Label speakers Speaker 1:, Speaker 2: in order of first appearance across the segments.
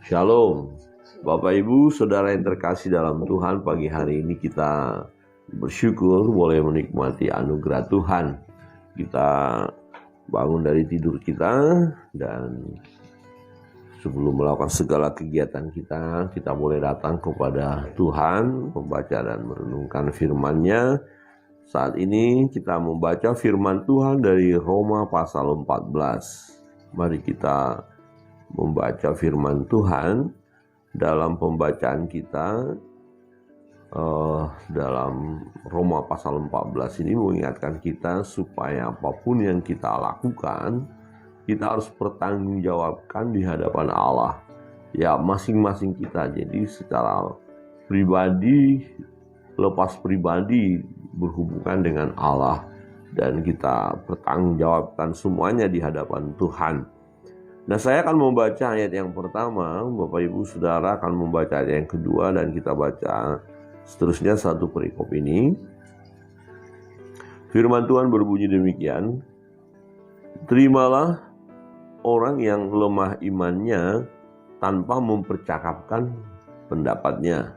Speaker 1: Shalom, Bapak Ibu, Saudara yang terkasih dalam Tuhan. Pagi hari ini kita bersyukur boleh menikmati anugerah Tuhan. Kita bangun dari tidur kita dan sebelum melakukan segala kegiatan kita boleh datang kepada Tuhan, membaca dan merenungkan firman-Nya. Saat ini kita membaca firman Tuhan dari Roma pasal 14. Mari kita membaca firman Tuhan. Dalam pembacaan kita dalam Roma pasal 14 ini mengingatkan kita supaya apapun yang kita lakukan, kita harus bertanggungjawabkan di hadapan Allah. Ya, masing-masing kita. Jadi secara pribadi, lepas pribadi berhubungan dengan Allah, dan kita bertanggungjawabkan semuanya di hadapan Tuhan. Nah, saya akan membaca ayat yang pertama, Bapak Ibu Saudara akan membaca ayat yang kedua, dan kita baca seterusnya satu perikop ini. Firman Tuhan berbunyi demikian, "Terimalah orang yang lemah imannya tanpa mempercakapkan pendapatnya.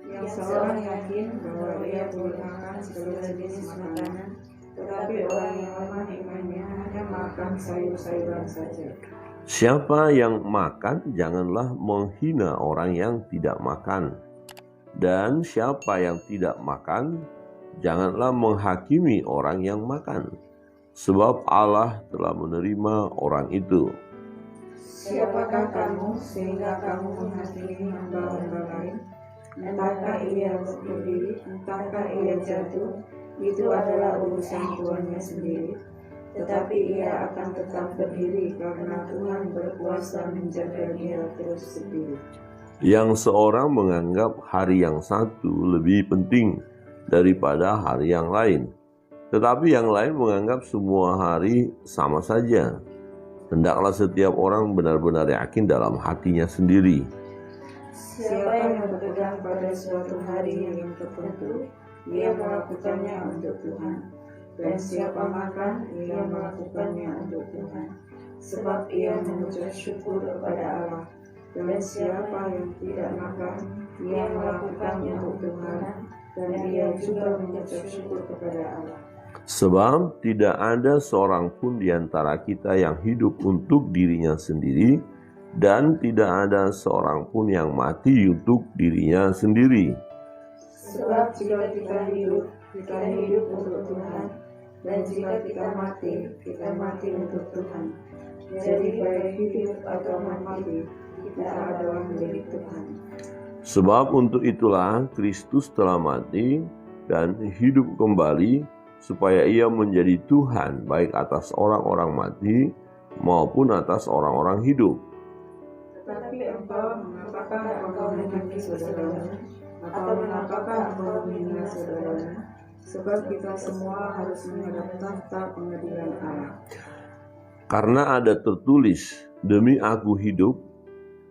Speaker 2: Yang seorang yakin bahwa ia boleh makan segala jenis makanan, tetapi orang yang lemah imannya hanya makan sayur-sayuran saja.
Speaker 1: Siapa yang makan, janganlah menghina orang yang tidak makan. Dan siapa yang tidak makan, janganlah menghakimi orang yang makan. Sebab Allah telah menerima orang itu.
Speaker 2: Siapakah kamu sehingga kamu menghakimi hamba-hamba lain? Entahkah ia berdiri, entahkah ia jatuh, itu adalah urusan tuannya sendiri. Tetapi ia akan tetap berdiri karena Tuhan berkuasa menjaga dia terus berdiri.
Speaker 1: Yang seorang menganggap hari yang satu lebih penting daripada hari yang lain, tetapi yang lain menganggap semua hari sama saja. Hendaklah setiap orang benar-benar yakin dalam hatinya sendiri.
Speaker 2: Siapa yang berpegang pada suatu hari yang tertentu, ia melakukannya untuk Tuhan. Dan siapa makan, ia melakukannya untuk Tuhan, sebab ia mengucap syukur kepada Allah. Dan siapa yang tidak makan, ia melakukannya untuk Tuhan, dan ia juga mengucap syukur kepada Allah.
Speaker 1: Sebab tidak ada seorang pun di antara kita yang hidup untuk dirinya sendiri, dan tidak ada seorang pun yang mati untuk dirinya sendiri.
Speaker 2: Sebab jika kita hidup untuk Tuhan, dan jika kita mati untuk Tuhan. Jadi baik hidup atau mati, kita adalah milik Tuhan.
Speaker 1: Sebab untuk itulah Kristus telah mati dan hidup kembali, supaya ia menjadi Tuhan baik atas orang-orang mati maupun atas orang-orang hidup.
Speaker 2: Tetapi mengapakah engkau menghakimi saudaranya? Atau mengapakah engkau menghina saudaranya? Sebab kita semua harus menghadap tahta pengadilan Allah.
Speaker 1: Karena ada tertulis, demi aku hidup,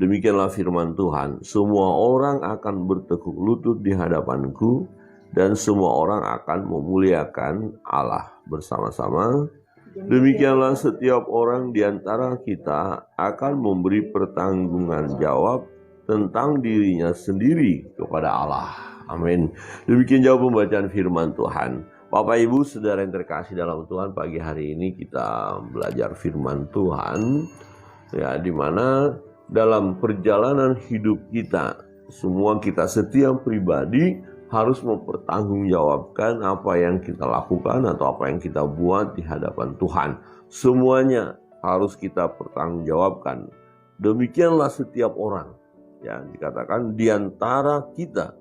Speaker 1: demikianlah firman Tuhan, semua orang akan bertekuk lutut di hadapanku, dan semua orang akan memuliakan Allah bersama-sama. Demikianlah setiap orang di antara kita akan memberi pertanggungan jawab tentang dirinya sendiri kepada Allah. Amin. Demikian jawab pembacaan firman Tuhan. Bapak Ibu Saudara yang terkasih dalam Tuhan, pagi hari ini kita belajar firman Tuhan, ya, di mana dalam perjalanan hidup kita, semua kita setiap pribadi harus mempertanggungjawabkan apa yang kita lakukan atau apa yang kita buat di hadapan Tuhan. Semuanya harus kita pertanggungjawabkan. Demikianlah setiap orang. Ya, dikatakan di antara kita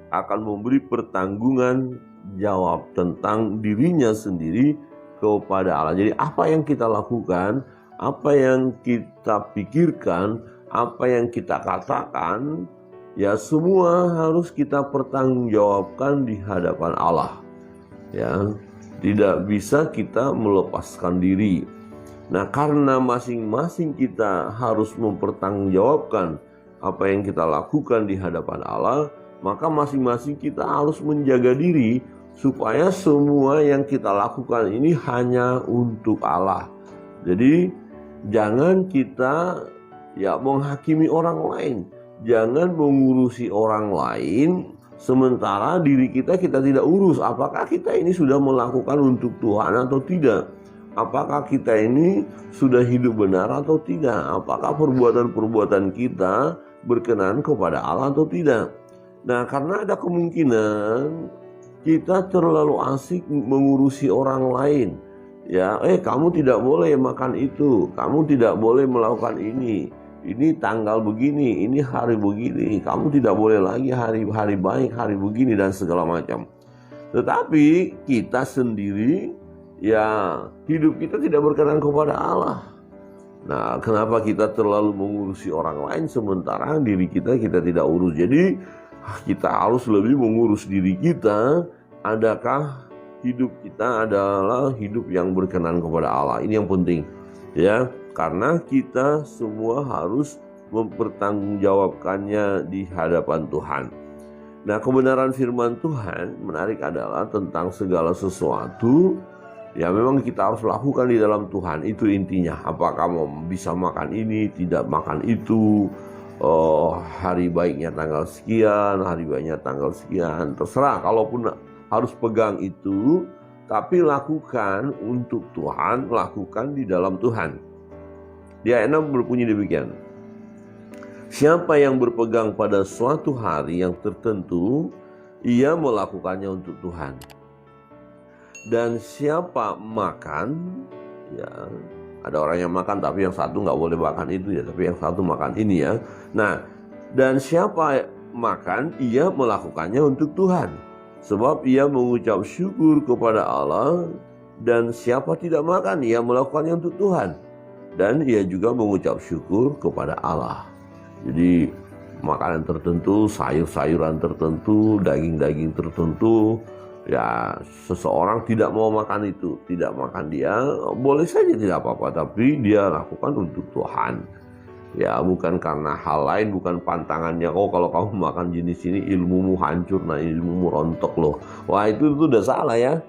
Speaker 1: akan memberi pertanggungan jawab tentang dirinya sendiri kepada Allah. Jadi apa yang kita lakukan, apa yang kita pikirkan, apa yang kita katakan, ya semua harus kita pertanggungjawabkan di hadapan Allah. Ya, tidak bisa kita melepaskan diri. Nah, karena masing-masing kita harus mempertanggungjawabkan apa yang kita lakukan di hadapan Allah, maka masing-masing kita harus menjaga diri supaya semua yang kita lakukan ini hanya untuk Allah. Jadi jangan kita ya menghakimi orang lain. Jangan mengurusi orang lain sementara diri kita tidak urus. Apakah kita ini sudah melakukan untuk Tuhan atau tidak? Apakah kita ini sudah hidup benar atau tidak? Apakah perbuatan-perbuatan kita berkenan kepada Allah atau tidak? Nah, karena ada kemungkinan kita terlalu asik mengurusi orang lain. Ya, kamu tidak boleh makan itu, kamu tidak boleh melakukan ini tanggal begini, ini hari begini, kamu tidak boleh lagi hari baik, hari begini dan segala macam. Tetapi kita sendiri, ya hidup kita tidak berkenan kepada Allah. Nah, kenapa kita terlalu mengurusi orang lain sementara diri kita tidak urus? Jadi kita harus lebih mengurus diri kita. Adakah hidup kita adalah hidup yang berkenan kepada Allah? Ini yang penting, ya. Karena kita semua harus mempertanggungjawabkannya di hadapan Tuhan. Nah, kebenaran firman Tuhan menarik adalah tentang segala sesuatu ya memang kita harus lakukan di dalam Tuhan. Itu intinya. Apakah mau bisa makan ini, tidak makan itu, hari baiknya tanggal sekian, hari baiknya tanggal sekian, terserah. Kalaupun harus pegang itu, tapi lakukan untuk Tuhan, lakukan di dalam Tuhan. Di ayat 6 berbunyi demikian. Siapa yang berpegang pada suatu hari yang tertentu, ia melakukannya untuk Tuhan. Dan siapa makan, ya ada orang yang makan tapi yang satu nggak boleh makan itu ya, tapi yang satu makan ini ya. Nah, dan siapa makan, ia melakukannya untuk Tuhan. Sebab ia mengucap syukur kepada Allah. Dan siapa tidak makan, ia melakukannya untuk Tuhan. Dan ia juga mengucap syukur kepada Allah. Jadi makanan tertentu, sayur-sayuran tertentu, daging-daging tertentu, ya seseorang tidak mau makan itu, tidak makan dia, boleh saja tidak apa-apa, tapi dia lakukan untuk Tuhan. Ya bukan karena hal lain, bukan pantangannya. Kalau kamu makan jenis ini ilmumu hancur, nah ilmumu rontok loh. Wah itu udah salah ya.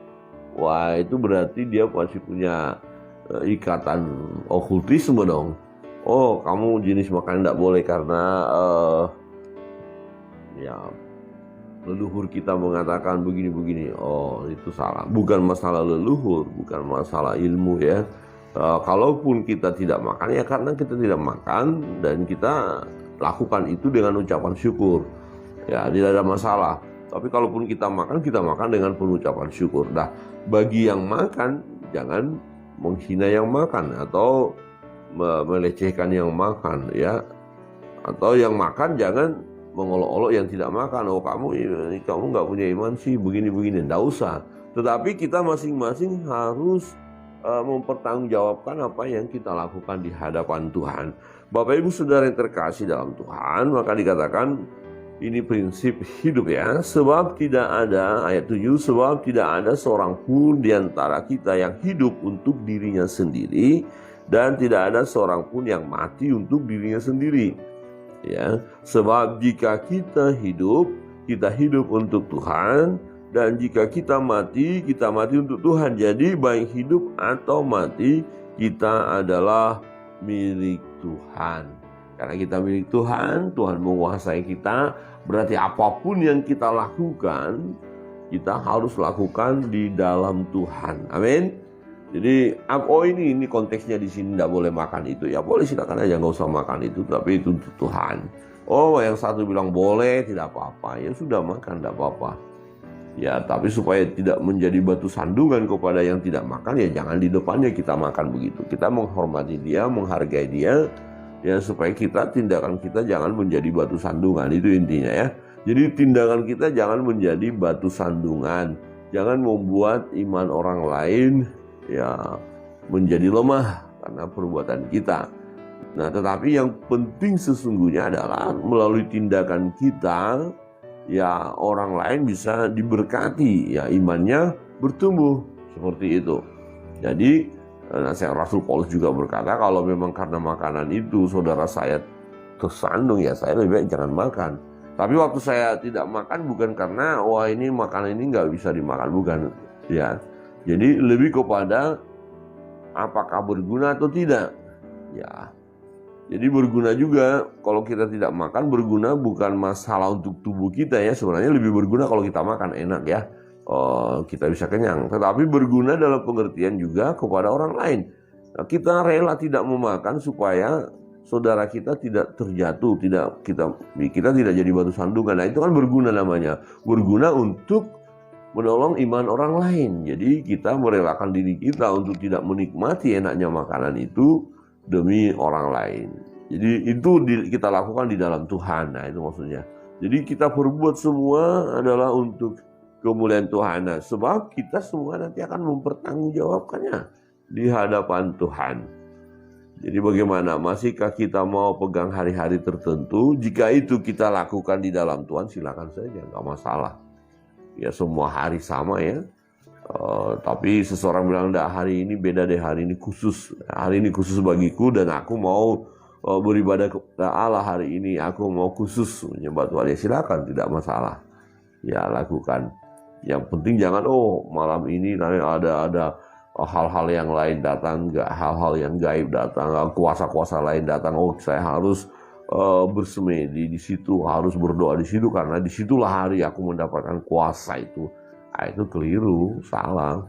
Speaker 1: Wah itu berarti dia masih punya ikatan okultisme dong. Oh kamu jenis makan tidak boleh karena ya leluhur kita mengatakan begini-begini. Oh itu salah. Bukan masalah leluhur, bukan masalah ilmu ya. Kalaupun kita tidak makan ya karena kita tidak makan dan kita lakukan itu dengan ucapan syukur. Ya tidak ada masalah. Tapi kalaupun kita makan dengan pengucapan syukur. Nah bagi yang makan jangan menghina yang makan atau melecehkan yang makan ya, atau yang makan jangan mengolok-olok yang tidak makan. Oh kamu nggak punya iman sih begini-begini, nggak usah. Tetapi kita masing-masing harus mempertanggungjawabkan apa yang kita lakukan di hadapan Tuhan. Bapak Ibu Saudara yang terkasih dalam Tuhan, maka dikatakan ini prinsip hidup ya. Sebab tidak ada, ayat 7, sebab tidak ada seorang pun di antara kita yang hidup untuk dirinya sendiri, dan tidak ada seorang pun yang mati untuk dirinya sendiri. Ya, sebab jika kita hidup untuk Tuhan, dan jika kita mati untuk Tuhan. Jadi baik hidup atau mati, kita adalah milik Tuhan. Karena kita milik Tuhan, Tuhan menguasai kita. Berarti apapun yang kita lakukan, kita harus lakukan di dalam Tuhan. Amin. Jadi, ini konteksnya di sini tidak boleh makan itu. Ya boleh silakan aja, nggak usah makan itu, tapi itu untuk Tuhan. Oh, yang satu bilang boleh, tidak apa-apa. Ya sudah makan, tidak apa-apa. Ya, tapi supaya tidak menjadi batu sandungan kepada yang tidak makan, ya jangan di depannya kita makan begitu. Kita menghormati dia, menghargai dia. Ya supaya tindakan kita jangan menjadi batu sandungan, itu intinya ya. Jadi tindakan kita jangan menjadi batu sandungan, jangan membuat iman orang lain ya menjadi lemah karena perbuatan kita. Nah, tetapi yang penting sesungguhnya adalah melalui tindakan kita ya orang lain bisa diberkati, ya imannya bertumbuh seperti itu. Jadi nasihat Rasul Paulus juga berkata, kalau memang karena makanan itu saudara saya tersandung, ya saya lebih baik jangan makan. Tapi waktu saya tidak makan bukan karena wah ini makanan ini nggak bisa dimakan, bukan ya. Jadi lebih kepada apakah berguna atau tidak. Ya Jadi berguna juga. Kalau kita tidak makan, berguna bukan masalah untuk tubuh kita ya. Sebenarnya lebih berguna kalau kita makan, enak ya. Kita bisa kenyang. Tetapi berguna dalam pengertian juga kepada orang lain. Nah, kita rela tidak memakan supaya saudara kita tidak terjatuh, kita tidak jadi batu sandungan. Nah, itu kan berguna namanya. Berguna untuk menolong iman orang lain. Jadi kita merelakan diri kita untuk tidak menikmati enaknya makanan itu demi orang lain. Jadi itu kita lakukan di dalam Tuhan. Nah, itu maksudnya. Jadi kita perbuat semua adalah untuk kemuliaan Tuhan. Nah, sebab kita semua nanti akan mempertanggungjawabkannya di hadapan Tuhan. Jadi bagaimana? Masihkah kita mau pegang hari-hari tertentu? Jika itu kita lakukan di dalam Tuhan, silakan saja, nggak masalah. Ya semua hari sama ya. Tapi seseorang bilang, enggak, hari ini beda deh, hari ini khusus. Hari ini khusus bagiku dan aku mau beribadah kepada Allah hari ini. Aku mau khusus menyembah Tuhan. Ya silakan, tidak masalah. Ya lakukan. Yang penting jangan, malam ini nanti ada hal-hal yang lain datang, enggak, hal-hal yang gaib datang, kuasa-kuasa lain datang. Saya harus bersemedi di situ, harus berdoa di situ karena disitulah hari aku mendapatkan kuasa itu. Nah, itu keliru, salah.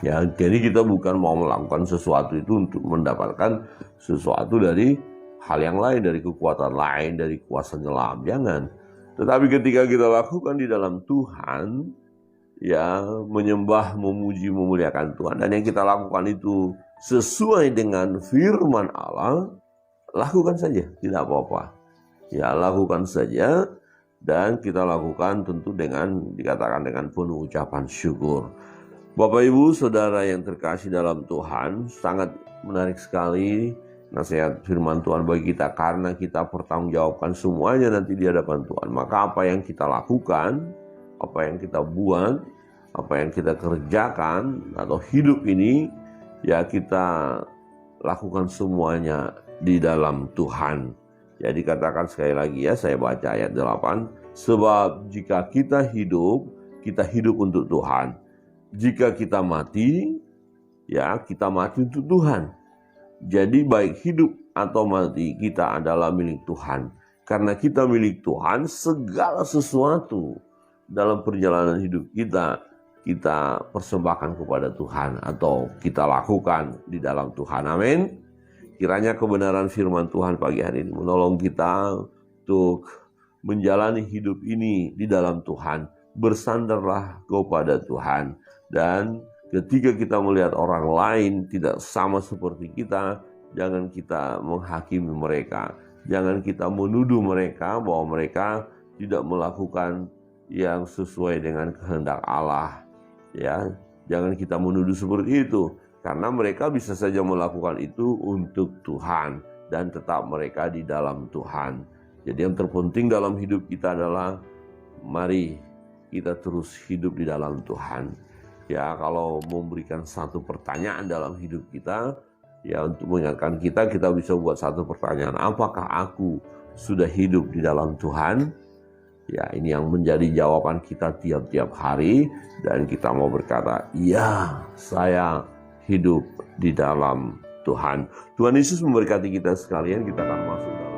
Speaker 1: Ya, jadi kita bukan mau melakukan sesuatu itu untuk mendapatkan sesuatu dari hal yang lain, dari kekuatan lain, dari kuasa nyelam, jangan. Tetapi ketika kita lakukan di dalam Tuhan, ya menyembah, memuji, memuliakan Tuhan, dan yang kita lakukan itu sesuai dengan firman Allah, lakukan saja, tidak apa-apa. Ya, lakukan saja. Dan kita lakukan tentu dikatakan dengan penuh ucapan syukur. Bapak Ibu Saudara yang terkasih dalam Tuhan, sangat menarik sekali nasihat firman Tuhan bagi kita. Karena kita pertanggungjawabkan semuanya nanti di hadapan Tuhan. Maka apa yang kita lakukan, apa yang kita buat, apa yang kita kerjakan atau hidup ini, ya kita lakukan semuanya di dalam Tuhan. Jadi katakan sekali lagi ya, saya baca ayat 8. Sebab jika kita hidup untuk Tuhan. Jika kita mati, ya kita mati untuk Tuhan. Jadi baik hidup atau mati, kita adalah milik Tuhan. Karena kita milik Tuhan, segala sesuatu dalam perjalanan hidup kita persembahkan kepada Tuhan atau kita lakukan di dalam Tuhan. Amin. Kiranya kebenaran firman Tuhan pagi hari ini menolong kita untuk menjalani hidup ini di dalam Tuhan. Bersandarlah kepada Tuhan. Dan ketika kita melihat orang lain tidak sama seperti kita, jangan kita menghakimi mereka. Jangan kita menuduh mereka bahwa mereka tidak melakukan yang sesuai dengan kehendak Allah. Ya, jangan kita menuduh seperti itu. Karena mereka bisa saja melakukan itu untuk Tuhan dan tetap mereka di dalam Tuhan. Jadi yang terpenting dalam hidup kita adalah mari kita terus hidup di dalam Tuhan. Ya, kalau memberikan satu pertanyaan dalam hidup kita, ya untuk mengingatkan kita bisa buat satu pertanyaan. Apakah aku sudah hidup di dalam Tuhan? Ya, ini yang menjadi jawaban kita tiap-tiap hari. Dan kita mau berkata, ya saya hidup di dalam Tuhan. Tuhan Yesus memberkati kita sekalian. Kita akan masuk dalam